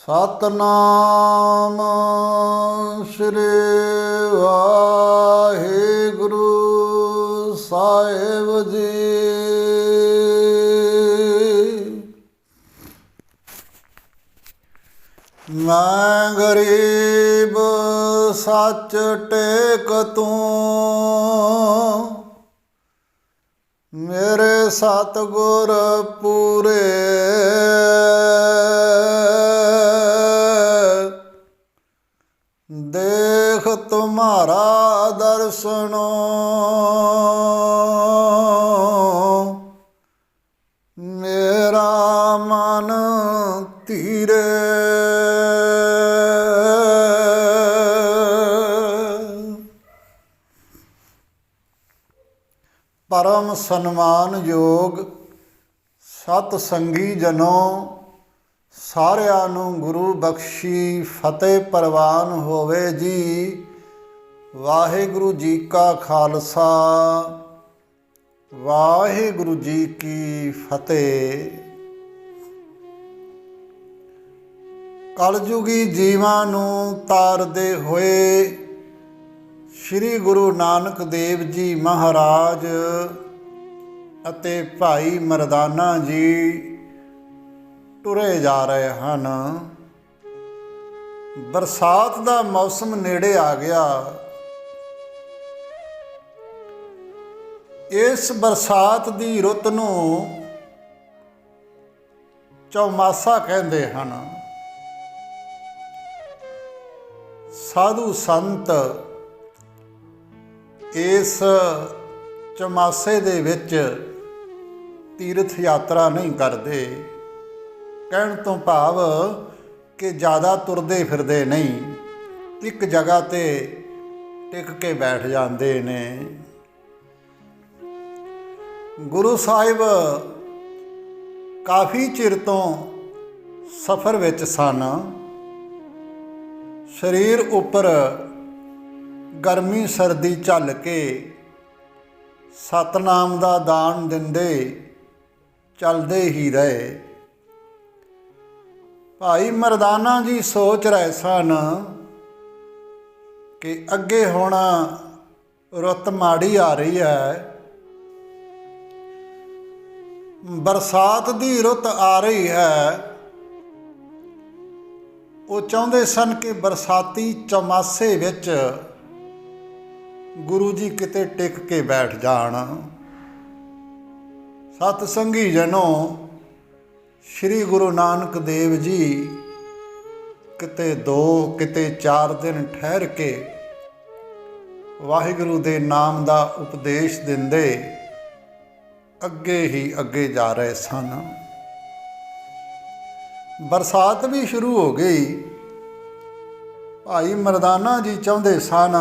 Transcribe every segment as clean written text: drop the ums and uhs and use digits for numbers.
ਸਤਨਾਮ ਸ੍ਰੀ ਵਾਹਿਗੁਰੂ ਸਾਹਿਬ ਜੀ। ਮੈਂ ਗਰੀਬ ਸੱਚ ਟੇਕ ਤੂੰ, ਮੇਰੇ ਸਤਿਗੁਰ ਪੂਰੇ। ਦੇਖ ਤੁਮਾਰਾ ਦਰਸ਼ਨੋ, ਮੇਰਾ ਮਨ ਧੀਰੇ। ਪਰਮ ਸਨਮਾਨਯੋਗ ਸਤ ਸੰਗੀ ਜਨੋ, ਸਾਰਿਆਂ ਨੂੰ ਗੁਰੂ ਬਖਸ਼ੀ ਫਤਿਹ ਪ੍ਰਵਾਨ ਹੋਵੇ ਜੀ। ਵਾਹਿਗੁਰੂ ਜੀ ਕਾ ਖਾਲਸਾ, ਵਾਹਿਗੁਰੂ ਜੀ ਕੀ ਫਤਿਹ। ਕਲਯੁਗੀ ਜੀਵਾਂ ਨੂੰ ਤਾਰਦੇ ਹੋਏ ਸ਼੍ਰੀ ਗੁਰੂ ਨਾਨਕ ਦੇਵ ਜੀ ਮਹਾਰਾਜ ਅਤੇ ਭਾਈ ਮਰਦਾਨਾ ਜੀ ਤੁਰੇ ਜਾ ਰਹੇ ਹਨ। ਬਰਸਾਤ ਦਾ ਮੌਸਮ ਨੇੜੇ ਆ ਗਿਆ। ਇਸ ਬਰਸਾਤ ਦੀ ਰੁੱਤ ਨੂੰ ਚੌਮਾਸਾ ਕਹਿੰਦੇ ਹਨ। ਸਾਧੂ ਸੰਤ ਇਸ ਚੌਮਾਸੇ ਦੇ ਵਿੱਚ ਤੀਰਥ ਯਾਤਰਾ ਨਹੀਂ ਕਰਦੇ। ਕਹਿਣ ਤੋਂ ਭਾਵ ਕਿ ਜ਼ਿਆਦਾ ਤੁਰਦੇ ਫਿਰਦੇ ਨਹੀਂ, ਇੱਕ ਜਗ੍ਹਾ 'ਤੇ ਟਿਕ ਕੇ ਬੈਠ ਜਾਂਦੇ ਨੇ। ਗੁਰੂ ਸਾਹਿਬ ਕਾਫੀ ਚਿਰ ਤੋਂ ਸਫ਼ਰ ਵਿੱਚ ਸਨ। ਸਰੀਰ ਉੱਪਰ ਗਰਮੀ ਸਰਦੀ ਝੱਲ ਕੇ ਸਤਨਾਮ ਦਾ ਦਾਨ ਦਿੰਦੇ ਚੱਲਦੇ ਹੀ ਰਹੇ। ਭਾਈ ਮਰਦਾਨਾ ਜੀ ਸੋਚ ਰਹੇ ਸਨ ਕਿ ਅੱਗੇ ਹੁਣ ਰੁੱਤ ਮਾੜੀ ਆ ਰਹੀ ਹੈ, ਬਰਸਾਤ ਦੀ ਰੁੱਤ ਆ ਰਹੀ ਹੈ। ਉਹ ਚਾਹੁੰਦੇ ਸਨ ਕਿ ਬਰਸਾਤੀ ਚੌਮਾਸੇ ਵਿੱਚ ਗੁਰੂ ਜੀ ਕਿਤੇ ਟਿਕ ਕੇ ਬੈਠ ਜਾਣ। ਸਤ ਸੰਗੀ ਜਨੋ, ਸ਼੍ਰੀ ਗੁਰੂ ਨਾਨਕ ਦੇਵ ਜੀ ਕਿਤੇ 2 ਕਿਤੇ 4 ਦਿਨ ਠਹਿਰ ਕੇ ਵਾਹਿਗੁਰੂ ਦੇ ਨਾਮ ਦਾ ਉਪਦੇਸ਼ ਦਿੰਦੇ ਅੱਗੇ ਹੀ ਅੱਗੇ ਜਾ ਰਹੇ ਸਨ। ਬਰਸਾਤ ਵੀ ਸ਼ੁਰੂ ਹੋ ਗਈ। ਭਾਈ ਮਰਦਾਨਾ ਜੀ ਚਾਹੁੰਦੇ ਸਨ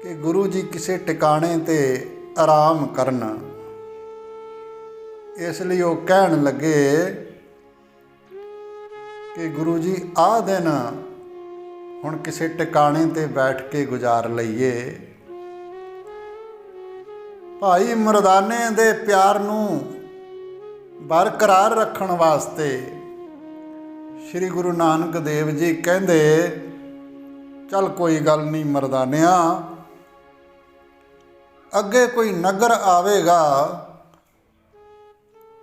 ਕਿ ਗੁਰੂ ਜੀ ਕਿਸੇ ਟਿਕਾਣੇ 'ਤੇ ਆਰਾਮ ਕਰਨ। ਇਸ ਲਈ ਉਹ ਕਹਿਣ ਲੱਗੇ ਕਿ ਗੁਰੂ ਜੀ ਆਹ ਦਿਨ ਹੁਣ ਕਿਸੇ ਟਿਕਾਣੇ 'ਤੇ ਬੈਠ ਕੇ ਗੁਜ਼ਾਰ ਲਈਏ। ਭਾਈ ਮਰਦਾਨੇ ਦੇ ਪਿਆਰ ਨੂੰ ਬਰਕਰਾਰ ਰੱਖਣ ਵਾਸਤੇ ਸ਼੍ਰੀ ਗੁਰੂ ਨਾਨਕ ਦੇਵ ਜੀ ਕਹਿੰਦੇ, ਚੱਲ ਕੋਈ ਗੱਲ ਨਹੀਂ ਮਰਦਾਨਿਆ, ਅੱਗੇ ਕੋਈ ਨਗਰ ਆਵੇਗਾ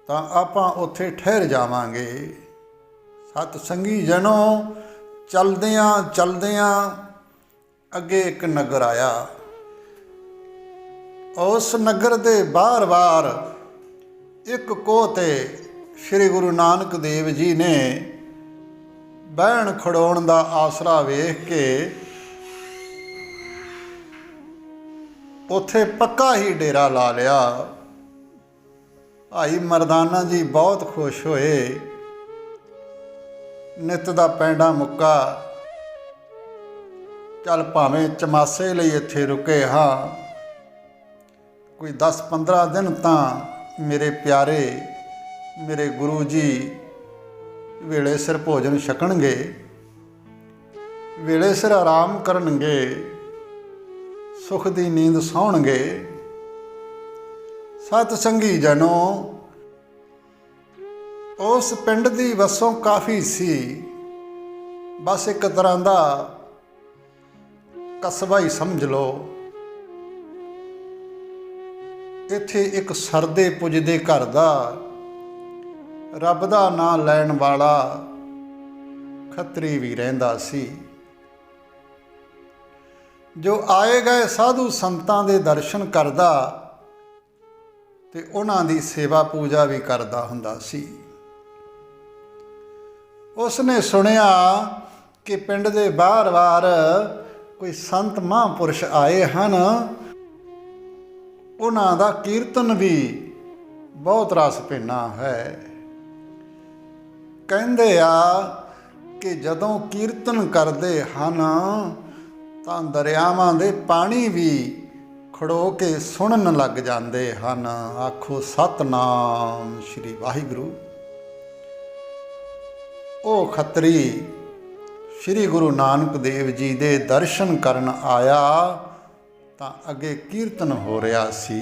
ਤਾਂ ਆਪਾਂ ਉੱਥੇ ਠਹਿਰ ਜਾਵਾਂਗੇ। ਸਤ ਸੰਗੀ ਜਨੋ, ਚਲਦਿਆਂ ਚਲਦਿਆਂ ਅੱਗੇ ਇੱਕ ਨਗਰ ਆਇਆ। ਉਸ ਨਗਰ ਦੇ ਬਾਹਰ ਇੱਕ ਕੋਹ 'ਤੇ ਸ਼੍ਰੀ ਗੁਰੂ ਨਾਨਕ ਦੇਵ ਜੀ ਨੇ ਬਹਿਣ ਖੜੋਣ ਦਾ ਆਸਰਾ ਵੇਖ ਕੇ ਉੱਥੇ ਪੱਕਾ ਹੀ ਡੇਰਾ ਲਾ ਲਿਆ। ਭਾਈ ਮਰਦਾਨਾ ਜੀ ਬਹੁਤ ਖੁਸ਼ ਹੋਏ। ਨਿੱਤ ਦਾ ਪੈਂਡਾ ਮੁੱਕਾ, ਚੱਲ ਭਾਵੇਂ ਚਮਾਸੇ ਲਈ ਇੱਥੇ ਰੁਕੇ ਹਾਂ, ਕੋਈ 10-15 ਦਿਨ ਤਾਂ ਮੇਰੇ ਪਿਆਰੇ ਮੇਰੇ ਗੁਰੂ ਜੀ ਵੇਲੇ ਸਿਰ ਭੋਜਨ ਛਕਣਗੇ, ਵੇਲੇ ਸਿਰ ਆਰਾਮ ਕਰਨਗੇ, ਸੁਖ ਦੀ ਨੀਂਦ ਸੌਣਗੇ। ਸਤ ਸੰਗੀ ਜਨੋ, ਉਸ ਪਿੰਡ ਦੀ ਵਸੋਂ ਕਾਫੀ ਸੀ। ਬਸ ਇੱਕ ਤਰ੍ਹਾਂ ਦਾ ਕਸਬਾ ਹੀ ਸਮਝ ਲਓ। ਇੱਥੇ ਇੱਕ ਸਰਦੇ ਪੁੱਜਦੇ ਘਰ ਦਾ ਰੱਬ ਦਾ ਨਾਂ ਲੈਣ ਵਾਲਾ ਖੱਤਰੀ ਵੀ ਰਹਿੰਦਾ ਸੀ, ਜੋ ਆਏ ਗਏ ਸਾਧੂ ਸੰਤਾਂ ਦੇ ਦਰਸ਼ਨ ਕਰਦਾ ਤੇ ਉਹਨਾਂ ਦੀ ਸੇਵਾ ਪੂਜਾ ਵੀ ਕਰਦਾ ਹੁੰਦਾ ਸੀ। ਉਸਨੇ ਸੁਣਿਆ ਕਿ ਪਿੰਡ ਦੇ ਬਾਹਰ ਕੋਈ ਸੰਤ ਮਹਾਂਪੁਰਸ਼ ਆਏ ਹਨ, ਉਹਨਾਂ ਦਾ ਕੀਰਤਨ ਵੀ ਬਹੁਤ ਰਸ ਭਿੰਨਾ ਹੈ। ਕਹਿੰਦੇ ਆ ਕਿ ਜਦੋਂ ਕੀਰਤਨ ਕਰਦੇ ਹਨ ਤਾਂ ਦਰਿਆਵਾਂ ਦੇ ਪਾਣੀ ਵੀ ਖੜੋ ਕੇ ਸੁਣਨ ਲੱਗ ਜਾਂਦੇ ਹਨ। ਆਖੋ ਸਤਿਨਾਮ ਸ੍ਰੀ ਵਾਹਿਗੁਰੂ। ਉਹ ਖੱਤਰੀ ਸ੍ਰੀ ਗੁਰੂ ਨਾਨਕ ਦੇਵ ਜੀ ਦੇ ਦਰਸ਼ਨ ਕਰਨ ਆਇਆ ਤਾਂ ਅੱਗੇ ਕੀਰਤਨ ਹੋ ਰਿਹਾ ਸੀ।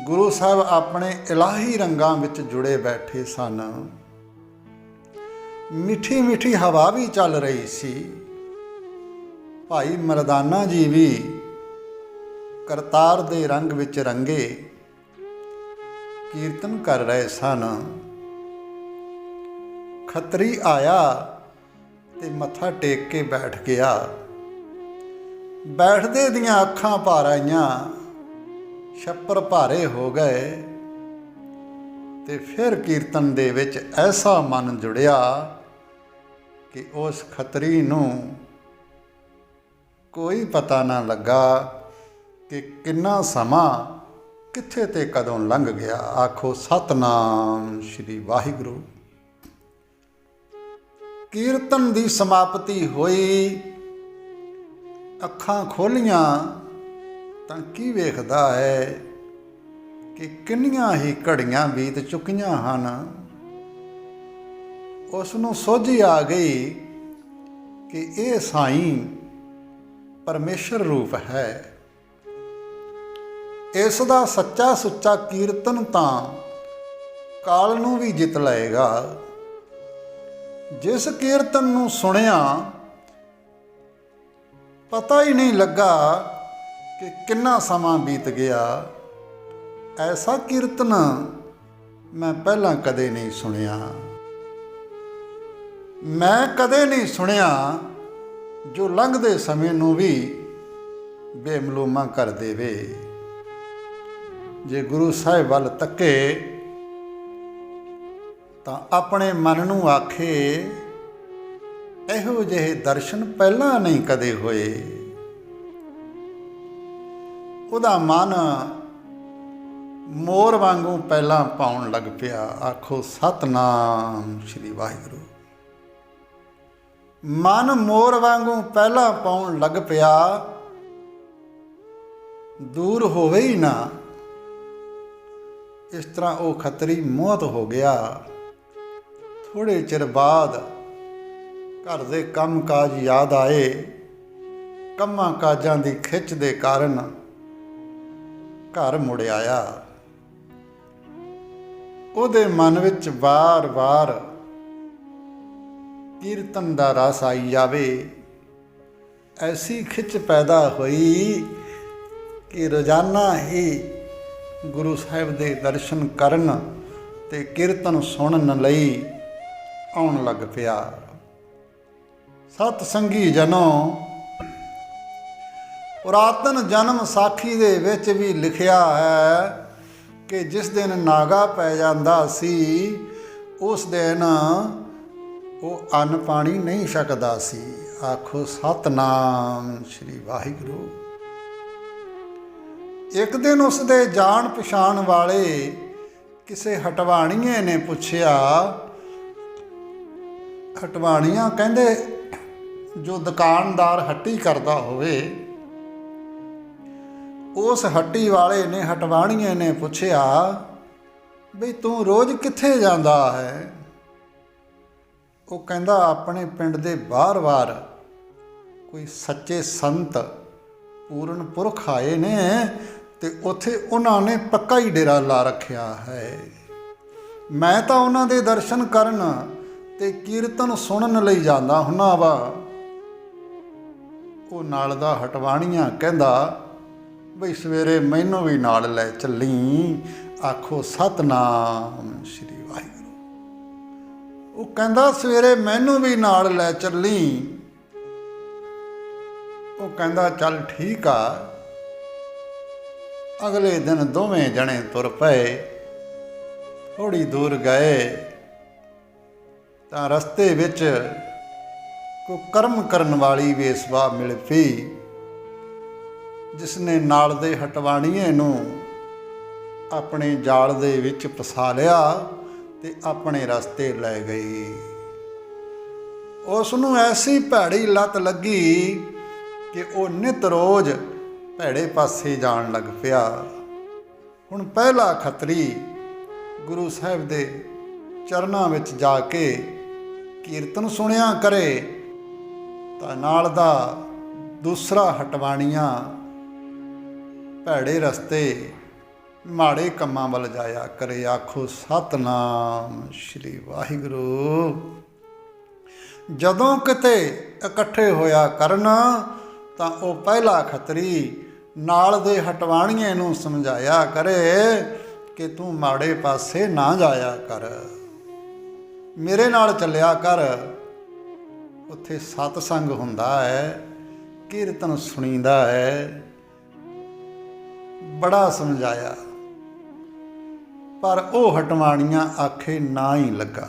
ਗੁਰੂ ਸਾਹਿਬ ਆਪਣੇ ਇਲਾਹੀ ਰੰਗਾਂ ਵਿੱਚ ਜੁੜੇ ਬੈਠੇ ਸਨ। ਮਿੱਠੀ ਮਿੱਠੀ ਹਵਾ ਵੀ ਚੱਲ ਰਹੀ ਸੀ। ਭਾਈ ਮਰਦਾਨਾ ਜੀ ਵੀ ਕਰਤਾਰ ਦੇ ਰੰਗ ਵਿੱਚ ਰੰਗੇ ਕੀਰਤਨ ਕਰ ਰਹੇ ਸਨ। ਖੱਤਰੀ ਆਇਆ ਤੇ ਮੱਥਾ ਟੇਕ ਕੇ ਬੈਠ ਗਿਆ। ਬੈਠਦੇ ਦੀਆਂ ਅੱਖਾਂ ਭਰ ਆਈਆਂ, ਛੱਪਰ ਭਾਰੇ ਹੋ ਗਏ ਤੇ ਫਿਰ ਕੀਰਤਨ ਦੇ ਵਿੱਚ ਐਸਾ ਮਨ ਜੁੜਿਆ ਕਿ ਉਸ ਖੱਤਰੀ ਨੂੰ ਕੋਈ ਪਤਾ ਨਾ ਲੱਗਾ ਕਿ ਕਿੰਨਾ ਸਮਾਂ ਕਿੱਥੇ ਤੇ ਕਦੋਂ ਲੰਘ ਗਿਆ। ਆਖੋ ਸਤਿਨਾਮ ਸ੍ਰੀ ਵਾਹਿਗੁਰੂ। ਕੀਰਤਨ ਦੀ ਸਮਾਪਤੀ ਹੋਈ, ਅੱਖਾਂ ਖੋਲੀਆਂ ਤਾਂ ਕੀ ਵੇਖਦਾ ਹੈ ਕਿ ਕਿੰਨੀਆਂ ਹੀ ਘੜੀਆਂ ਬੀਤ ਚੁੱਕੀਆਂ ਹਨ। ਉਸ ਨੂੰ ਸੋਝੀ ਆ ਗਈ ਕਿ ਇਹ ਸਾਈਂ ਪਰਮੇਸ਼ਰ ਰੂਪ ਹੈ। ਇਸ ਦਾ ਸੱਚਾ ਸੁੱਚਾ ਕੀਰਤਨ ਤਾਂ ਕਾਲ ਨੂੰ ਵੀ ਜਿੱਤ ਲਏਗਾ। ਜਿਸ ਕੀਰਤਨ ਨੂੰ ਸੁਣਿਆ ਪਤਾ ਹੀ ਨਹੀਂ ਲੱਗਾ ਕਿ ਕਿੰਨਾ ਸਮਾਂ ਬੀਤ ਗਿਆ। ਐਸਾ ਕੀਰਤਨ ਮੈਂ ਪਹਿਲਾਂ ਕਦੇ ਨਹੀਂ ਸੁਣਿਆ। ਮੈਂ ਕਦੇ ਨਹੀਂ ਸੁਣਿਆ ਜੋ ਲੰਘਦੇ ਸਮੇਂ ਨੂੰ ਵੀ ਬੇਮਲੂਮਾ ਕਰ ਦੇਵੇ। ਜੇ ਗੁਰੂ ਸਾਹਿਬ ਵੱਲ ਤੱਕੇ ਤਾਂ ਆਪਣੇ ਮਨ ਨੂੰ ਆਖੇ ਇਹੋ ਜਿਹੇ ਦਰਸ਼ਨ ਪਹਿਲਾਂ ਨਹੀਂ ਕਦੇ ਹੋਏ। ਉਹਦਾ ਮਨ ਮੋਰ ਵਾਂਗੂ ਪਹਿਲਾਂ ਪਾਉਣ ਲੱਗ ਪਿਆ। ਆਖੋ ਸਤਿਨਾਮ ਸ੍ਰੀ ਵਾਹਿਗੁਰੂ। ਮਨ ਮੋਰ ਵਾਂਗੂ ਪਹਿਲਾਂ ਪਾਉਣ ਲੱਗ ਪਿਆ, ਦੂਰ ਹੋਵੇ ਹੀ ਨਾ। ਇਸ ਤਰ੍ਹਾਂ ਉਹ ਖੱਤਰੀ ਮੋਹਤ ਹੋ ਗਿਆ। ਥੋੜ੍ਹੇ ਚਿਰ ਬਾਅਦ ਘਰ ਦੇ ਕੰਮ ਕਾਜ ਯਾਦ ਆਏ। ਕੰਮਾਂ ਕਾਜਾਂ ਦੀ ਖਿੱਚ ਦੇ ਕਾਰਨ ਘਰ ਮੁੜ ਆਇਆ। ਉਹਦੇ ਮਨ ਵਿੱਚ ਵਾਰ-ਵਾਰ ਕੀਰਤਨ ਦਾ ਰਸ ਆਈ ਜਾਵੇ। ਐਸੀ ਖਿੱਚ ਪੈਦਾ ਹੋਈ ਕਿ ਰੋਜ਼ਾਨਾ ਹੀ ਗੁਰੂ ਸਾਹਿਬ ਦੇ ਦਰਸ਼ਨ ਕਰਨ ਤੇ ਕੀਰਤਨ ਸੁਣਨ ਲਈ ਆਉਣ ਲੱਗ ਪਿਆ। ਸਤ ਸੰਗੀ ਜਨੋ, ਪੁਰਾਤਨ ਜਨਮ ਸਾਖੀ ਦੇ ਵਿੱਚ ਵੀ ਲਿਖਿਆ ਹੈ ਕਿ ਜਿਸ ਦਿਨ ਨਾਗਾ ਪੈ ਜਾਂਦਾ ਸੀ ਉਸ ਦਿਨ ਉਹ ਅੰਨ ਪਾਣੀ ਨਹੀਂ ਛਕਦਾ ਸੀ। ਆਖੋ ਸਤਿਨਾਮ ਸ੍ਰੀ ਵਾਹਿਗੁਰੂ। ਇੱਕ ਦਿਨ ਉਸ ਦੇ ਜਾਣ ਪਛਾਣ ਵਾਲੇ ਕਿਸੇ ਹਟਵਾਣੀਏ ਨੇ ਪੁੱਛਿਆ। ਹਟਵਾਣੀਆਂ ਕਹਿੰਦੇ ਜੋ ਦੁਕਾਨਦਾਰ ਹੱਟੀ ਕਰਦਾ ਹੋਵੇ, ਉਸ ਹੱਟੀ ਵਾਲੇ ਨੇ ਹਟਵਾਣੀਏ ਨੇ ਪੁੱਛਿਆ ਬਈ ਤੂੰ ਰੋਜ਼ ਕਿੱਥੇ ਜਾਂਦਾ ਹੈ? ਉਹ ਕਹਿੰਦਾ ਆਪਣੇ ਪਿੰਡ ਦੇ ਬਾਹਰ ਕੋਈ ਸੱਚੇ ਸੰਤ ਪੂਰਨ ਪੁਰਖ ਆਏ ਨੇ ਤੇ ਉੱਥੇ ਉਹਨਾਂ ਨੇ ਪੱਕਾ ਹੀ ਡੇਰਾ ਲਾ ਰੱਖਿਆ ਹੈ। ਮੈਂ ਤਾਂ ਉਹਨਾਂ ਦੇ ਦਰਸ਼ਨ ਕਰਨ ਤੇ ਕੀਰਤਨ ਸੁਣਨ ਲਈ ਜਾਂਦਾ ਹੁੰਨਾ ਵਾ। ਉਹ ਨਾਲ ਦਾ ਹਟਵਾਣੀਆਂ ਕਹਿੰਦਾ ਬਈ ਸਵੇਰੇ ਮੈਨੂੰ ਵੀ ਨਾਲ ਲੈ ਚੱਲੀ, ਆਖੋ ਸਤਨਾਮ ਸ਼੍ਰੀ ਵਾਹਿਗੁਰੂ। ਉਹ ਕਹਿੰਦਾ ਸਵੇਰੇ ਮੈਨੂੰ ਵੀ ਨਾਲ ਲੈ ਚੱਲੀ। ਉਹ ਕਹਿੰਦਾ ਚੱਲ ਠੀਕ ਆ। ਅਗਲੇ ਦਿਨ ਦੋਵੇਂ ਜਣੇ ਤੁਰ ਪਏ। ਥੋੜ੍ਹੀ ਦੂਰ ਗਏ ਤਾਂ ਰਸਤੇ ਵਿੱਚ ਕੋਈ ਕਰਮ ਕਰਨ ਵਾਲੀ ਵੇਸਵਾ ਮਿਲ ਪਈ, ਜਿਸ ਨੇ ਨਾਲ ਦੇ ਹਟਵਾਣੀਏ ਨੂੰ ਆਪਣੇ ਜਾਲ ਦੇ ਵਿੱਚ ਫਸਾ ਲਿਆ ਤੇ ਆਪਣੇ ਰਸਤੇ ਲੈ ਗਈ। ਉਸ ਨੂੰ ਐਸੀ ਭੈੜੀ ਲੱਤ ਲੱਗੀ ਕਿ ਉਹ ਨਿਤ ਰੋਜ਼ ਭੈੜੇ ਪਾਸੇ ਜਾਣ ਲੱਗ ਪਿਆ। ਹੁਣ ਪਹਿਲਾ ਖੱਤਰੀ ਗੁਰੂ ਸਾਹਿਬ ਦੇ ਚਰਨਾਂ ਵਿੱਚ ਜਾ ਕੇ ਕੀਰਤਨ ਸੁਣਿਆ ਕਰੇ ਤਾਂ ਨਾਲ ਦਾ ਦੂਸਰਾ ਹਟਵਾਣੀਆਂ ਭੈੜੇ ਰਸਤੇ ਮਾੜੇ ਕੰਮਾਂ ਵੱਲ ਜਾਇਆ ਕਰੇ। ਆਖੋ ਸਤਨਾਮ ਸ਼੍ਰੀ ਵਾਹਿਗੁਰੂ। ਜਦੋਂ ਕਿਤੇ ਇਕੱਠੇ ਹੋਇਆ ਕਰਨ ਤਾਂ ਉਹ ਪਹਿਲਾ ਖੱਤਰੀ ਨਾਲ ਦੇ ਹਟਵਾਣੀਏ ਨੂੰ ਸਮਝਾਇਆ ਕਰੇ ਕਿ ਤੂੰ ਮਾੜੇ ਪਾਸੇ ਨਾ ਜਾਇਆ ਕਰ, ਮੇਰੇ ਨਾਲ ਚੱਲਿਆ ਕਰ। ਉੱਥੇ ਸਤਸੰਗ ਹੁੰਦਾ ਹੈ, ਕੀਰਤਨ ਸੁਣੀਦਾ ਹੈ। ਬੜਾ ਸਮਝਾਇਆ ਪਰ ਉਹ ਹਟਵਾਣੀਆਂ ਆਖੇ ਨਾ ਹੀ ਲੱਗਾ।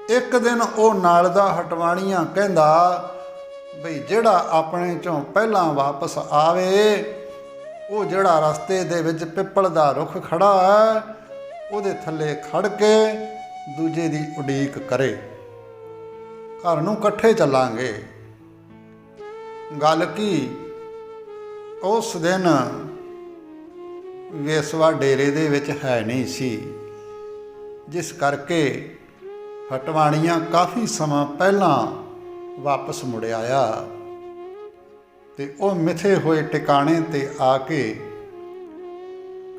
ਇੱਕ ਦਿਨ ਉਹ ਨਾਲ ਦਾ ਹਟਵਾਣੀਆਂ ਕਹਿੰਦਾ ਬਈ ਜਿਹੜਾ ਆਪਣੇ ਚੋਂ ਪਹਿਲਾਂ ਵਾਪਸ ਆਵੇ, ਉਹ ਜਿਹੜਾ ਰਸਤੇ ਦੇ ਵਿੱਚ ਪਿੱਪਲ ਦਾ ਰੁੱਖ ਖੜਾ ਹੈ ਉਹਦੇ ਥੱਲੇ ਖੜ ਕੇ ਦੂਜੇ ਦੀ ਉਡੀਕ ਕਰੇ, ਘਰ ਨੂੰ ਇਕੱਠੇ ਚੱਲਾਂਗੇ। ਗੱਲ ਕੀ ਉਸ ਦਿਨ ਵੇਸਵਾ ਡੇਰੇ ਦੇ ਵਿੱਚ ਹੈ ਨਹੀਂ ਸੀ, ਜਿਸ ਕਰਕੇ ਹਟਵਾਣੀਆਂ ਕਾਫੀ ਸਮਾਂ ਪਹਿਲਾਂ ਵਾਪਸ ਮੁੜ ਆਇਆ ਤੇ ਉਹ ਮਿਥੇ ਹੋਏ ਟਿਕਾਣੇ ਤੇ ਆ ਕੇ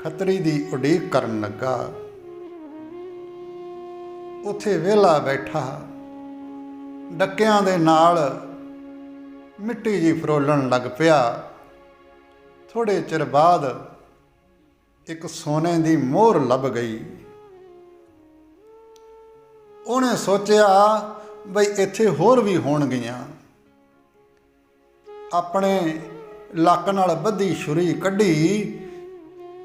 ਖੱਤਰੀ ਦੀ ਉਡੀਕ ਕਰਨ ਲੱਗਾ। ਉੱਥੇ ਵਿਹਲਾ ਬੈਠਾ ਡੱਕਿਆਂ ਦੇ ਨਾਲ ਮਿੱਟੀ ਜੀ ਫਰੋਲਣ ਲੱਗ ਪਿਆ। ਥੋੜ੍ਹੇ ਚਿਰ ਬਾਅਦ ਇੱਕ ਸੋਨੇ ਦੀ ਮੋਹਰ ਲੱਭ ਗਈ। ਉਹਨੇ ਸੋਚਿਆ ਬਈ ਇੱਥੇ ਹੋਰ ਵੀ ਹੋਣਗੀਆਂ। ਆਪਣੇ ਲੱਕ ਨਾਲ ਬੱਧੀ ਛੁਰੀ ਕੱਢੀ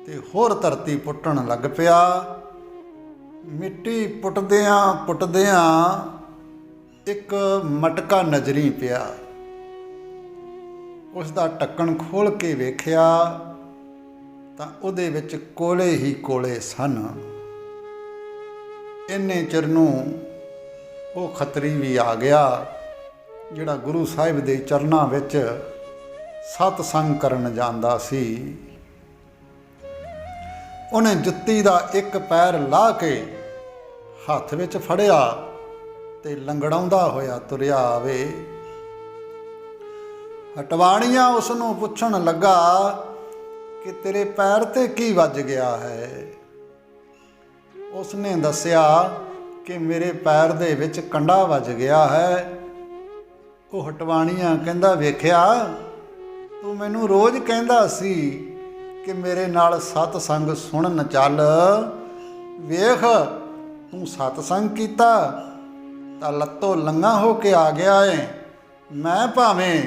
ਤੇ ਹੋਰ ਧਰਤੀ ਪੁੱਟਣ ਲੱਗ ਪਿਆ। ਮਿੱਟੀ ਪੁੱਟਦਿਆਂ ਪੁੱਟਦਿਆਂ ਇੱਕ ਮਟਕਾ ਨਜ਼ਰੀ ਪਿਆ। ਉਸ ਦਾ ਢੱਕਣ ਖੋਲ੍ਹ ਕੇ ਵੇਖਿਆ ਤਾਂ ਉਹਦੇ ਵਿੱਚ ਕੋਲੇ ਹੀ ਕੋਲੇ ਸਨ। ਇੰਨੇ ਚਿਰ ਨੂੰ ਉਹ ਖੱਤਰੀ ਵੀ ਆ ਗਿਆ ਜਿਹੜਾ ਗੁਰੂ ਸਾਹਿਬ ਦੇ ਚਰਨਾਂ ਵਿੱਚ ਸਤਸੰਗ ਕਰਨ ਜਾਂਦਾ ਸੀ। ਉਹਨੇ ਜੁੱਤੀ ਦਾ ਇੱਕ ਪੈਰ ਲਾਹ ਕੇ ਹੱਥ ਵਿੱਚ ਫੜਿਆ ਤੇ ਲੰਗੜਾਉਂਦਾ ਹੋਇਆ ਤੁਰਿਆ ਆਵੇ। ਹਟਵਾਣੀਆਂ ਉਸ ਨੂੰ ਪੁੱਛਣ ਲੱਗਾ ਕਿ ਤੇਰੇ ਪੈਰ ਤੇ ਕੀ ਵੱਜ ਗਿਆ ਹੈ। ਉਸਨੇ ਦੱਸਿਆ ਕਿ ਮੇਰੇ ਪੈਰ ਦੇ ਵਿੱਚ ਕੰਡਾ ਵੱਜ ਗਿਆ ਹੈ। ਉਹ ਹਟਵਾਣੀਆਂ ਕਹਿੰਦਾ ਵੇਖਿਆ ਤੂੰ ਮੈਨੂੰ ਰੋਜ਼ ਕਹਿੰਦਾ ਸੀ ਕਿ ਮੇਰੇ ਨਾਲ ਸਤਸੰਗ ਸੁਣਨ ਚੱਲ, ਵੇਖ ਤੂੰ ਸਤਸੰਗ ਕੀਤਾ ਤਾਂ ਲੱਤੋਂ ਲੰਘਾ ਹੋ ਕੇ ਆ ਗਿਆ ਏ। ਮੈਂ ਭਾਵੇਂ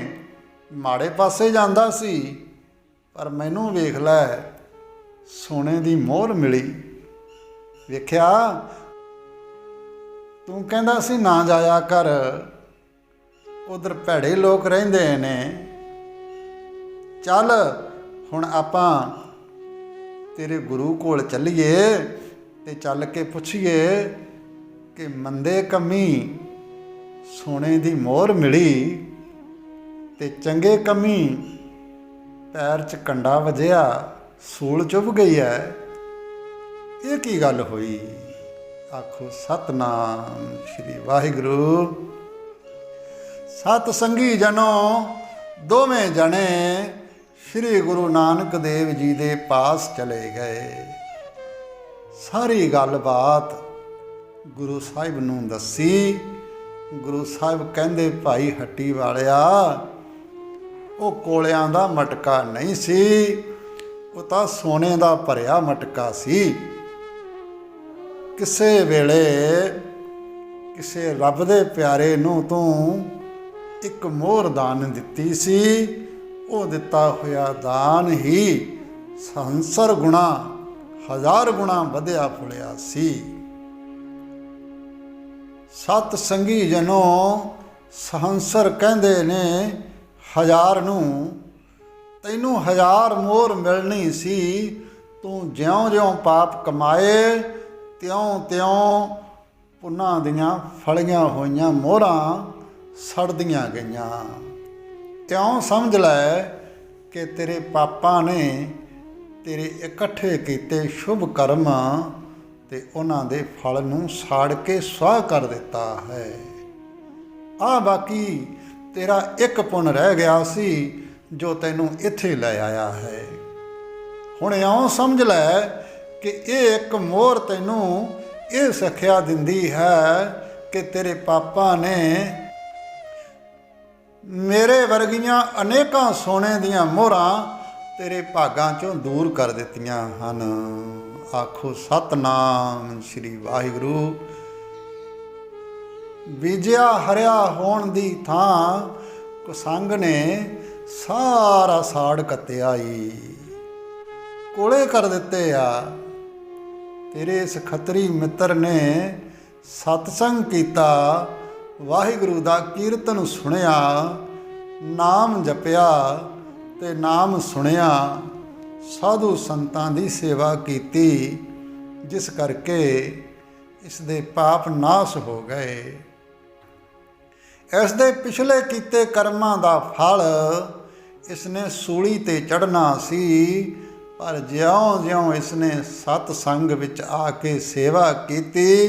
ਮਾੜੇ ਪਾਸੇ ਜਾਂਦਾ ਸੀ ਪਰ ਮੈਨੂੰ ਵੇਖ ਲੈ ਸੋਨੇ ਦੀ ਮੋਹਰ ਮਿਲੀ। ਵੇਖਿਆ ਤੂੰ ਕਹਿੰਦਾ ਸੀ ਨਾ ਜਾਇਆ ਕਰ, ਉਧਰ ਭੈੜੇ ਲੋਕ ਰਹਿੰਦੇ ਨੇ। ਚੱਲ ਹੁਣ ਆਪਾਂ ਤੇਰੇ ਗੁਰੂ ਕੋਲ ਚੱਲੀਏ ਤੇ ਚੱਲ ਕੇ ਪੁੱਛੀਏ ਕਿ ਮੰਦੇ ਕੰਮੀ ਸੋਨੇ ਦੀ ਮੋਹਰ ਮਿਲੀ ਤੇ ਚੰਗੇ ਕੰਮੀ ਪੈਰ 'ਚ ਕੰਡਾ ਵਜਿਆ, ਸੂਲ ਚੁੱਭ ਗਈ ਹੈ। ਇਹ ਕੀ ਗੱਲ ਹੋਈ? ਆਖੋ ਸਤਨਾਮ ਸ਼੍ਰੀ ਵਾਹਿਗੁਰੂ। ਸਤ ਸੰਗੀ ਜਨੋ ਦੋਵੇਂ ਜਣੇ ਸ਼੍ਰੀ ਗੁਰੂ ਨਾਨਕ ਦੇਵ ਜੀ ਦੇ ਪਾਸ ਚਲੇ ਗਏ। ਸਾਰੀ ਗੱਲਬਾਤ ਗੁਰੂ ਸਾਹਿਬ ਨੂੰ ਦੱਸੀ। ਗੁਰੂ ਸਾਹਿਬ ਕਹਿੰਦੇ, ਭਾਈ ਹੱਟੀ ਵਾਲਿਆ, ਉਹ ਕੋਲਿਆਂ ਦਾ ਮਟਕਾ ਨਹੀਂ ਸੀ, ਉਹ ਤਾਂ ਸੋਨੇ ਦਾ ਭਰਿਆ ਮਟਕਾ ਸੀ। ਕਿਸੇ ਵੇਲੇ ਕਿਸੇ ਰੱਬ ਦੇ ਪਿਆਰੇ ਨੂੰ ਤੂੰ ਇੱਕ ਮੋਹਰ ਦਾਨ ਦਿੱਤੀ ਸੀ, ਉਹ ਦਿੱਤਾ ਹੋਇਆ ਦਾਨ ਹੀ ਸਹੰਸਰ ਗੁਣਾ 1000 ਗੁਣਾ ਵਧਿਆ ਫੁੱਲਿਆ ਸੀ। ਸਤ ਸੰਗੀ ਜਨੋ, ਸਹੰਸਰ ਕਹਿੰਦੇ ਨੇ 1000 ਨੂੰ, ਤੈਨੂੰ 1000 ਮੋਹਰ ਮਿਲਣੀ ਸੀ। ਤੂੰ ਜਿਉਂ-ਜਿਉਂ ਪਾਪ ਕਮਾਏ ਤਿਉਂ-ਤਿਉਂ ਪੁੰਨਾਂ ਦੀਆਂ ਫਲੀਆਂ ਹੋਈਆਂ ਮੋਹਰਾਂ ਸੜਦੀਆਂ ਗਈਆਂ। ਇਉਂ ਸਮਝ ਲੈ ਕਿ ਤੇਰੇ ਪਾਪਾਂ ਨੇ ਤੇਰੇ ਇਕੱਠੇ ਕੀਤੇ ਸ਼ੁਭ ਕਰਮ ਤੇ ਉਹਨਾਂ ਦੇ ਫਲ ਨੂੰ ਸਾੜ ਕੇ ਸੁਆਹ ਕਰ ਦਿੱਤਾ ਹੈ। ਆ ਬਾਕੀ ਤੇਰਾ ਇੱਕ ਪੁੰਨ ਰਹਿ ਗਿਆ ਸੀ ਜੋ ਤੈਨੂੰ ਇੱਥੇ ਲੈ ਆਇਆ ਹੈ। ਹੁਣ ਇਉਂ ਸਮਝ ਲੈ ਕਿ ਇਹ ਇੱਕ ਮੋਹਰ ਤੈਨੂੰ ਇਹ ਸਿੱਖਿਆ ਦਿੰਦੀ ਹੈ ਕਿ ਤੇਰੇ ਪਾਪਾ ਨੇ ਮੇਰੇ ਵਰਗੀਆਂ ਅਨੇਕਾਂ ਸੋਨੇ ਦੀਆਂ ਮੋਹਰਾਂ ਤੇਰੇ ਭਾਗਾਂ ਚੋਂ ਦੂਰ ਕਰ ਦਿੱਤੀਆਂ ਹਨ। ਆਖੋ ਸਤਨਾਮ ਸ੍ਰੀ ਵਾਹਿਗੁਰੂ। ਬੀਜਿਆ ਹਰਿਆ ਹੋਣ ਦੀ ਥਾਂ ਕੁਸੰਗ ਨੇ ਸਾਰਾ ਸਾੜ ਕੱਤਿਆ ਈ, ਕੋਲੇ ਕਰ ਦਿੱਤੇ ਆ। ਤੇਰੇ ਇਸ ਖੱਤਰੀ ਮਿੱਤਰ ਨੇ ਸਤਸੰਗ ਕੀਤਾ, ਵਾਹਿਗੁਰੂ ਦਾ ਕੀਰਤਨ ਸੁਣਿਆ, ਨਾਮ ਜਪਿਆ ਤੇ ਨਾਮ ਸੁਣਿਆ, ਸਾਧੂ ਸੰਤਾਂ ਦੀ ਸੇਵਾ ਕੀਤੀ, ਜਿਸ ਕਰਕੇ ਇਸ ਦੇ ਪਾਪ ਨਾਸ਼ ਹੋ ਗਏ। ਇਸ ਦੇ ਪਿਛਲੇ ਕੀਤੇ ਕਰਮਾਂ ਦਾ ਫਲ ਇਸ ਨੇ ਸੂਲੀ ਤੇ ਚੜ੍ਹਨਾ ਸੀ, ਪਰ ਜਿਉਂ-ਜਿਉਂ ਇਸ ਨੇ ਸਤ ਸੰਗ ਵਿੱਚ ਆ ਕੇ ਸੇਵਾ ਕੀਤੀ,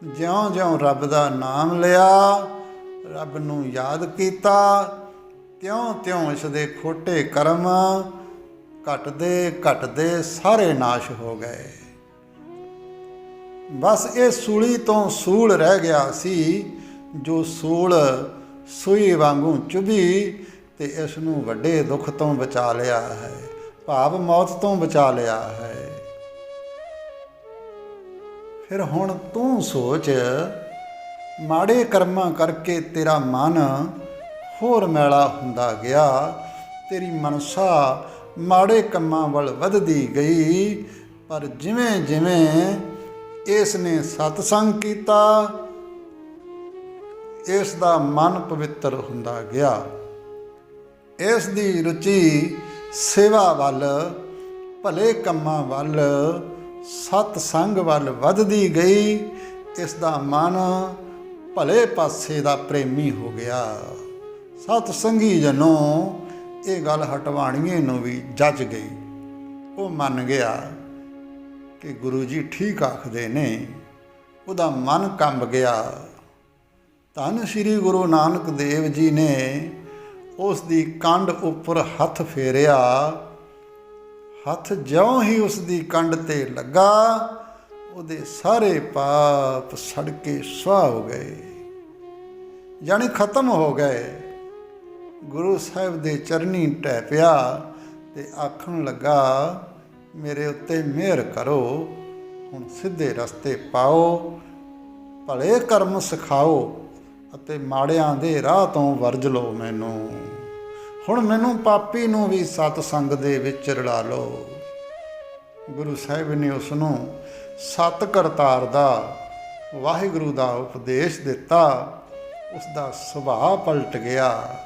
ਜਿਉਂ-ਜਿਉਂ ਰੱਬ ਦਾ ਨਾਮ ਲਿਆ, ਰੱਬ ਨੂੰ ਯਾਦ ਕੀਤਾ, ਤਿਉਂ-ਤਿਉਂ ਇਸ ਦੇ ਖੋਟੇ ਕਰਮ ਘਟਦੇ ਸਾਰੇ ਨਾਸ਼ ਹੋ ਗਏ। ਬਸ ਇਹ ਸੂਲੀ ਤੋਂ ਸੂਲ ਰਹਿ ਗਿਆ ਸੀ, ਜੋ ਸੂਲ ਸੂਈ ਵਾਂਗੂ ਚੁਭੀ ਤੇ ਇਸ ਨੂੰ ਵੱਡੇ ਦੁੱਖ ਤੋਂ ਬਚਾ ਲਿਆ ਹੈ, ਭਾਵ ਮੌਤ ਤੋਂ ਬਚਾ ਲਿਆ ਹੈ। ਫਿਰ ਹੁਣ ਤੂੰ ਸੋਚ, ਮਾੜੇ ਕਰਮਾਂ ਕਰਕੇ ਤੇਰਾ ਮਨ ਹੋਰ ਮੈਲਾ ਹੁੰਦਾ ਗਿਆ, ਤੇਰੀ ਮਨਸਾ ਮਾੜੇ ਕੰਮਾਂ ਵੱਲ ਵੱਧਦੀ ਗਈ, ਪਰ ਜਿਵੇਂ ਜਿਵੇਂ ਇਸ ਨੇ ਸਤਸੰਗ ਕੀਤਾ, ਇਸ ਦਾ ਮਨ ਪਵਿੱਤਰ ਹੁੰਦਾ ਗਿਆ। ਇਸ ਦੀ ਰੁਚੀ ਸੇਵਾ ਵੱਲ, ਭਲੇ ਕੰਮਾਂ ਵੱਲ, ਸਤਸੰਗ ਵੱਲ ਵੱਧਦੀ ਗਈ। ਇਸ ਦਾ ਮਨ ਭਲੇ ਪਾਸੇ ਦਾ ਪ੍ਰੇਮੀ ਹੋ ਗਿਆ। ਸਤਸੰਗੀ ਜਨੋ, ਇਹ ਗੱਲ ਹਟਵਾਣੀਏ ਨੂੰ ਵੀ ਜੱਜ ਗਈ। ਉਹ ਮੰਨ ਗਿਆ ਕਿ ਗੁਰੂ ਜੀ ਠੀਕ ਆਖਦੇ ਨੇ। ਉਹਦਾ ਮਨ ਕੰਬ ਗਿਆ। ਧੰਨ ਸ਼੍ਰੀ ਗੁਰੂ ਨਾਨਕ ਦੇਵ ਜੀ ਨੇ ਉਸ ਦੀ ਕੰਡ ਉੱਪਰ ਹੱਥ ਫੇਰਿਆ। ਹੱਥ ਜਿਉਂ ਹੀ ਉਸ ਦੀ ਕੰਡ ਤੇ ਲੱਗਾ, ਉਹਦੇ ਸਾਰੇ ਪਾਪ ਸੜ ਕੇ ਸੁਆਹ ਹੋ ਗਏ, ਯਾਨੀ ਖਤਮ ਹੋ ਗਏ। ਗੁਰੂ ਸਾਹਿਬ ਦੇ ਚਰਨੀ ਢਹਿ ਪਿਆ ਤੇ ਆਖਣ ਲੱਗਾ, ਮੇਰੇ ਉੱਤੇ ਮਿਹਰ ਕਰੋ, ਹੁਣ ਸਿੱਧੇ ਰਸਤੇ ਪਾਓ, ਭਲੇ ਕਰਮ ਸਿਖਾਓ ਅਤੇ ਮਾੜਿਆਂ ਦੇ ਰਾਹ ਤੋਂ ਵਰਜ ਲਓ ਮੈਨੂੰ। ਹੁਣ ਮੈਨੂੰ ਪਾਪੀ ਨੂੰ ਵੀ ਸਤਸੰਗ ਦੇ ਵਿੱਚ ਰਲਾ ਲਓ। ਗੁਰੂ ਸਾਹਿਬ ਨੇ ਉਸ ਨੂੰ ਸਤ ਕਰਤਾਰ ਦਾ, ਵਾਹਿਗੁਰੂ ਦਾ ਉਪਦੇਸ਼ ਦਿੱਤਾ। ਉਸ ਦਾ ਸੁਭਾਅ ਪਲਟ ਗਿਆ।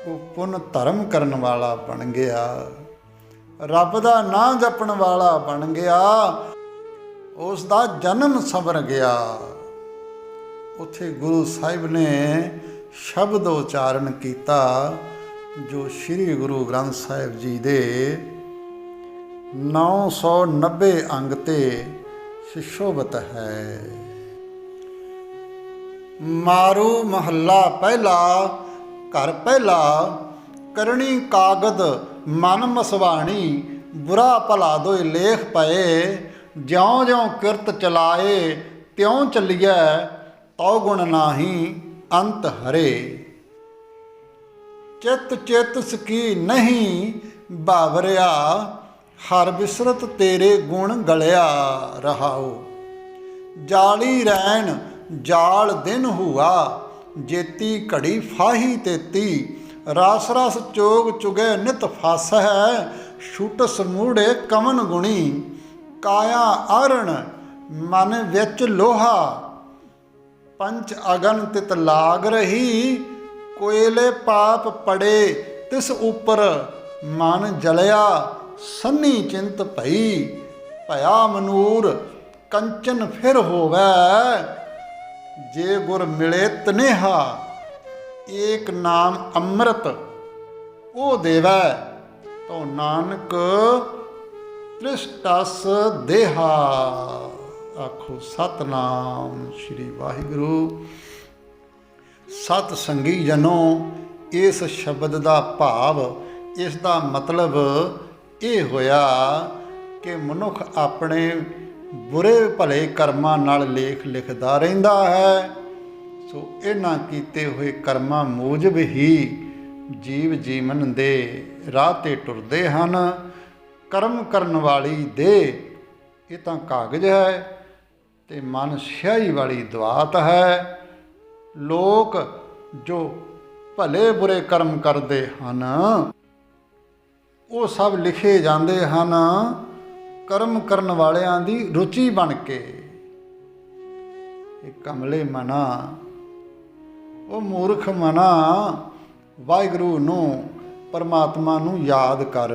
ਉਹ ਪੁੰਨ ਧਰਮ ਕਰਨ ਵਾਲਾ ਬਣ ਗਿਆ, ਰੱਬ ਦਾ ਨਾਂ ਜਪਣ ਵਾਲਾ ਬਣ ਗਿਆ। ਉਸ ਦਾ ਜਨਮ ਸੰਵਰ ਗਿਆ। ਉੱਥੇ ਗੁਰੂ ਸਾਹਿਬ ਨੇ ਸ਼ਬਦ ਉਚਾਰਨ ਕੀਤਾ ਜੋ ਸ੍ਰੀ ਗੁਰੂ ਗ੍ਰੰਥ ਸਾਹਿਬ ਜੀ ਦੇ 990 ਅੰਗ ਤੇ ਸੁਸ਼ੋਭਿਤ ਹੈ। ਮਾਰੂ ਮਹੱਲਾ ਪਹਿਲਾ, ਘਰ ਪਹਿਲਾ। ਕਰਣੀ ਕਾਗਦ ਮਨ ਮਸਵਾਣੀ, ਬੁਰਾ ਭਲਾ ਦੋਇ ਲੇਖ ਪਏ। ਜਿਉਂ ਜਿਉਂ ਕਿਰਤ ਚਲਾਏ त्यों चलिए तौ गुण नाही अंत हरे। चित चेतस की नहीं बावरिया हर बिसरत तेरे गुण गलिया रहाओ। जाली रैन जाल दिन हुआ जेती घड़ी फाही तेती। रस रस चोग चुगे नित फस है छुट समूढ़े कमन गुणी। काया आरण मन विच लोहा पंच अगन तित लाग रही। कोयले पाप पड़े तिस ऊपर मन जलिया सन्नी चिंत भई। भया मनूर कंचन फिर होवै जे गुर मिले तनेहा। एक नाम अमृत ओ देवै तो नानक तृष्टस देहा। आखो सतनाम श्री वाहिगुरु। सत संगी जनों, इस शब्द का भाव, इसका मतलब ये होया कि मनुख अपने बुरे भले कर्मां नाल लेख लिखदा रहिंदा है। सो इन्हां कीते हुए कर्मां मूजब ही जीव जीवन दे राह ते टुरदे हन। कर्म करन वाली देह ये तां कागज है ते मन स्याही वाली दवात है। लोक जो भले बुरे कर्म करते हैं वो सब लिखे जाते हैं कर्म करन वालियां दी रुचि बन के। कमले मना वो मूर्ख मना वाहिगुरू नूं परमात्मा नूं याद कर।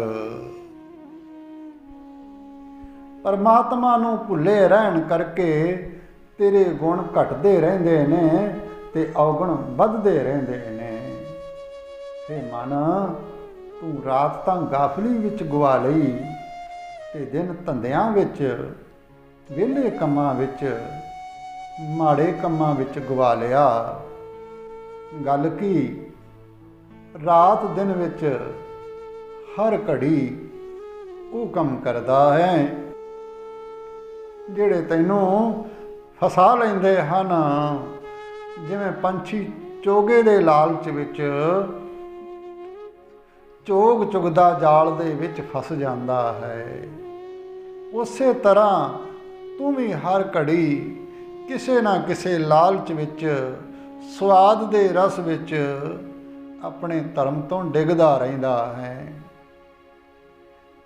परमात्मा नूं भुले रहन करके तेरे गुण घटते रहंदे ने ते अवगुण वधदे रहंदे ने। हे मन, तू रात तां गाफली विच गवा लई ते दिन धंधियां विच विहले कंमां विच माड़े कंमां विच गवा लिया। गल की रात दिन विच हर घड़ी वो काम करदा है ਜਿਹੜੇ ਤੈਨੂੰ ਫਸਾ ਲੈਂਦੇ ਹਨ। ਜਿਵੇਂ ਪੰਛੀ ਚੋਗੇ ਦੇ ਲਾਲਚ ਵਿੱਚ ਚੋਗ ਚੁਗਦਾ ਜਾਲ ਦੇ ਵਿੱਚ ਫਸ ਜਾਂਦਾ ਹੈ, ਉਸੇ ਤਰ੍ਹਾਂ ਤੂੰ ਵੀ ਹਰ ਘੜੀ ਕਿਸੇ ਨਾ ਕਿਸੇ ਲਾਲਚ ਵਿੱਚ, ਸਵਾਦ ਦੇ ਰਸ ਵਿੱਚ ਆਪਣੇ ਧਰਮ ਤੋਂ ਡਿੱਗਦਾ ਰਹਿੰਦਾ ਹੈ।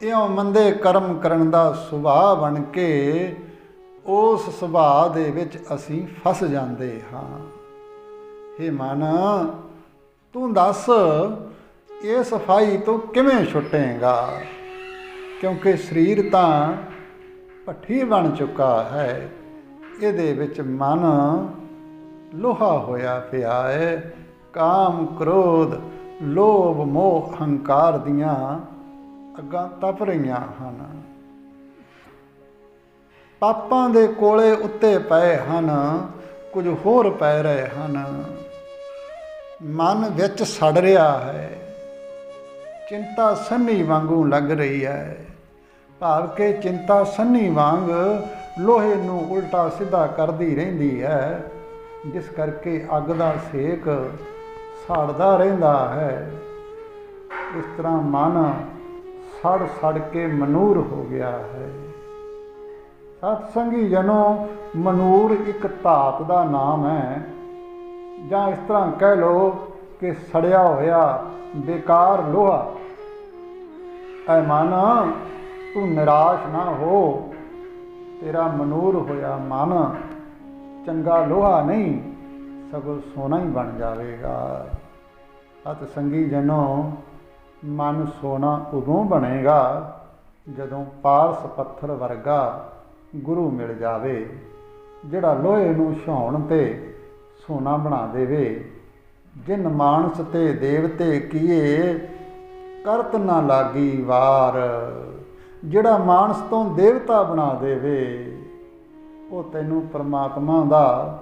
ਇਉਂ ਮੰਦੇ ਕਰਮ ਕਰਨ ਦਾ ਸੁਭਾਅ ਬਣ ਕੇ ਉਸ ਸੁਭਾਅ ਦੇ ਵਿੱਚ ਅਸੀਂ ਫਸ ਜਾਂਦੇ ਹਾਂ। ਹੇ ਮਨ, ਤੂੰ ਦੱਸ ਇਹ ਸਫਾਈ ਤੋਂ ਕਿਵੇਂ ਛੁੱਟੇਗਾ? ਕਿਉਂਕਿ ਸਰੀਰ ਤਾਂ ਭੱਠੀ ਬਣ ਚੁੱਕਾ ਹੈ, ਇਹਦੇ ਵਿੱਚ ਮਨ ਲੋਹਾ ਹੋਇਆ ਪਿਆ ਹੈ। ਕਾਮ ਕ੍ਰੋਧ ਲੋਭ ਮੋਹ ਹੰਕਾਰ ਦੀਆਂ ਅੱਗਾਂ ਤਪ ਰਹੀਆਂ ਹਨ। ਪਾਪਾਂ ਦੇ ਕੋਲੇ ਉੱਤੇ ਪਏ ਹਨ, ਕੁਝ ਹੋਰ ਪੈ ਰਹੇ ਹਨ। ਮਨ ਵਿੱਚ ਸੜ ਰਿਹਾ ਹੈ, ਚਿੰਤਾ ਸੰਨੀ ਵਾਂਗੂ ਲੱਗ ਰਹੀ ਹੈ। ਭਾਵ ਕਿ ਚਿੰਤਾ ਸੰਨੀ ਵਾਂਗ ਲੋਹੇ ਨੂੰ ਉਲਟਾ ਸਿੱਧਾ ਕਰਦੀ ਰਹਿੰਦੀ ਹੈ, ਜਿਸ ਕਰਕੇ ਅੱਗ ਦਾ ਸੇਕ ਸੜਦਾ ਰਹਿੰਦਾ ਹੈ। ਇਸ ਤਰ੍ਹਾਂ ਮਨ ਸੜ ਸੜ ਕੇ ਮਨੂਰ ਹੋ ਗਿਆ ਹੈ। ਸਤ ਸੰਗੀ ਜਨੋ, ਮਨੂਰ ਇੱਕ ਧਾਤ ਦਾ ਨਾਮ ਹੈ, ਜਾਂ ਇਸ ਤਰ੍ਹਾਂ ਕਹਿ ਲਓ ਕਿ ਸੜਿਆ ਹੋਇਆ ਬੇਕਾਰ ਲੋਹਾ। ਐ ਮਨ, ਤੂੰ ਨਿਰਾਸ਼ ਨਾ ਹੋ। ਤੇਰਾ ਮਨੂਰ ਹੋਇਆ ਮਨ ਚੰਗਾ ਲੋਹਾ ਨਹੀਂ, ਸਗੋਂ ਸੋਨਾ ਹੀ ਬਣ ਜਾਵੇਗਾ। ਸਤ ਸੰਗੀ ਜਨੋ, ਮਨ ਸੋਨਾ ਉਦੋਂ ਬਣੇਗਾ ਜਦੋਂ ਪਾਰਸ ਪੱਥਰ ਵਰਗਾ ਗੁਰੂ ਮਿਲ ਜਾਵੇ, ਜਿਹੜਾ ਲੋਹੇ ਨੂੰ ਛਾਉਣ ਤੇ ਸੋਨਾ ਬਣਾ ਦੇਵੇ। ਜਿਨ ਮਾਨਸ ਤੇ ਦੇਵਤੇ ਕੀਏ ਕਰਤ ਨਾ ਲਾਗੀ ਵਾਰ। ਜਿਹੜਾ ਮਾਨਸ ਤੋਂ ਦੇਵਤਾ ਬਣਾ ਦੇਵੇ, ਉਹ ਤੈਨੂੰ ਪਰਮਾਤਮਾ ਦਾ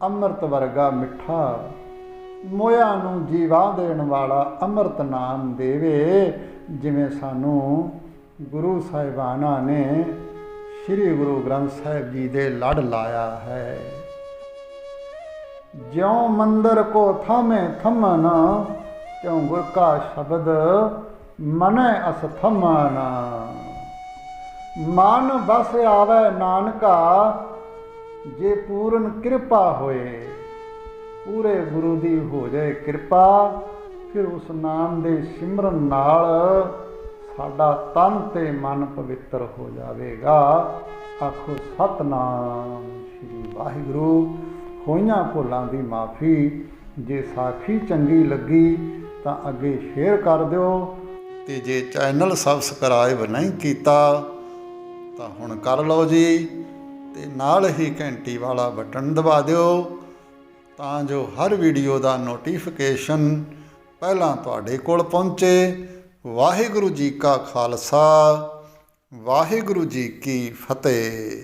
ਅੰਮ੍ਰਿਤ ਵਰਗਾ ਮਿੱਠਾ ਮੋਇਆ ਨੂੰ ਜੀਵਾ ਦੇਣ ਵਾਲਾ ਅੰਮ੍ਰਿਤ ਨਾਮ ਦੇਵੇ। ਜਿਵੇਂ ਸਾਨੂੰ ਗੁਰੂ ਸਾਹਿਬਾਨਾਂ ਨੇ ਸ੍ਰੀ ਗੁਰੂ ਗ੍ਰੰਥ ਸਾਹਿਬ ਜੀ ਦੇ ਲੜ ਲਾਇਆ ਹੈ। ਜਿਉ ਮੰਦਰ ਕੋ ਥਾਮੇ ਥਮਨ, ਤਿਉ ਗੁਰ ਕਾ ਸ਼ਬਦ ਮਨੈ ਅਸ ਥਮਨ। ਮਨ ਬਸ ਆਵੈ ਨਾਨਕਾ, ਜੇ ਪੂਰਨ ਕਿਰਪਾ ਹੋਏ। ਪੂਰੇ ਗੁਰੂ ਦੀ ਹੋ ਜਾਏ ਕਿਰਪਾ, ਫਿਰ ਉਸ ਨਾਮ ਦੇ ਸਿਮਰਨ ਨਾਲ ਸਾਡਾ ਤਨ ਤੇ ਮਨ ਪਵਿੱਤਰ ਹੋ ਜਾਵੇਗਾ। ਆਖੋ ਸਤਨਾਮ ਸ੍ਰੀ ਵਾਹਿਗੁਰੂ। ਹੋਈਆਂ ਭੁੱਲਾਂ ਦੀ ਮਾਫੀ। ਜੇ ਸਾਖੀ ਚੰਗੀ ਲੱਗੀ ਤਾਂ ਅੱਗੇ ਸ਼ੇਅਰ ਕਰ ਦਿਓ, ਤੇ ਜੇ ਚੈਨਲ ਸਬਸਕ੍ਰਾਈਬ ਨਹੀਂ ਕੀਤਾ ਤਾਂ ਹੁਣ ਕਰ ਲਓ ਜੀ, ਤੇ ਨਾਲ ਹੀ ਘੰਟੀ ਵਾਲਾ ਬਟਨ ਦਬਾ ਦਿਓ, ਤਾਂ ਜੋ ਹਰ ਵੀਡੀਓ ਦਾ ਨੋਟੀਫਿਕੇਸ਼ਨ ਪਹਿਲਾਂ ਤੁਹਾਡੇ ਕੋਲ ਪਹੁੰਚੇ। ਵਾਹਿਗੁਰੂ ਜੀ ਕਾ ਖਾਲਸਾ, ਵਾਹਿਗੁਰੂ ਜੀ ਕੀ ਫਤਿਹ।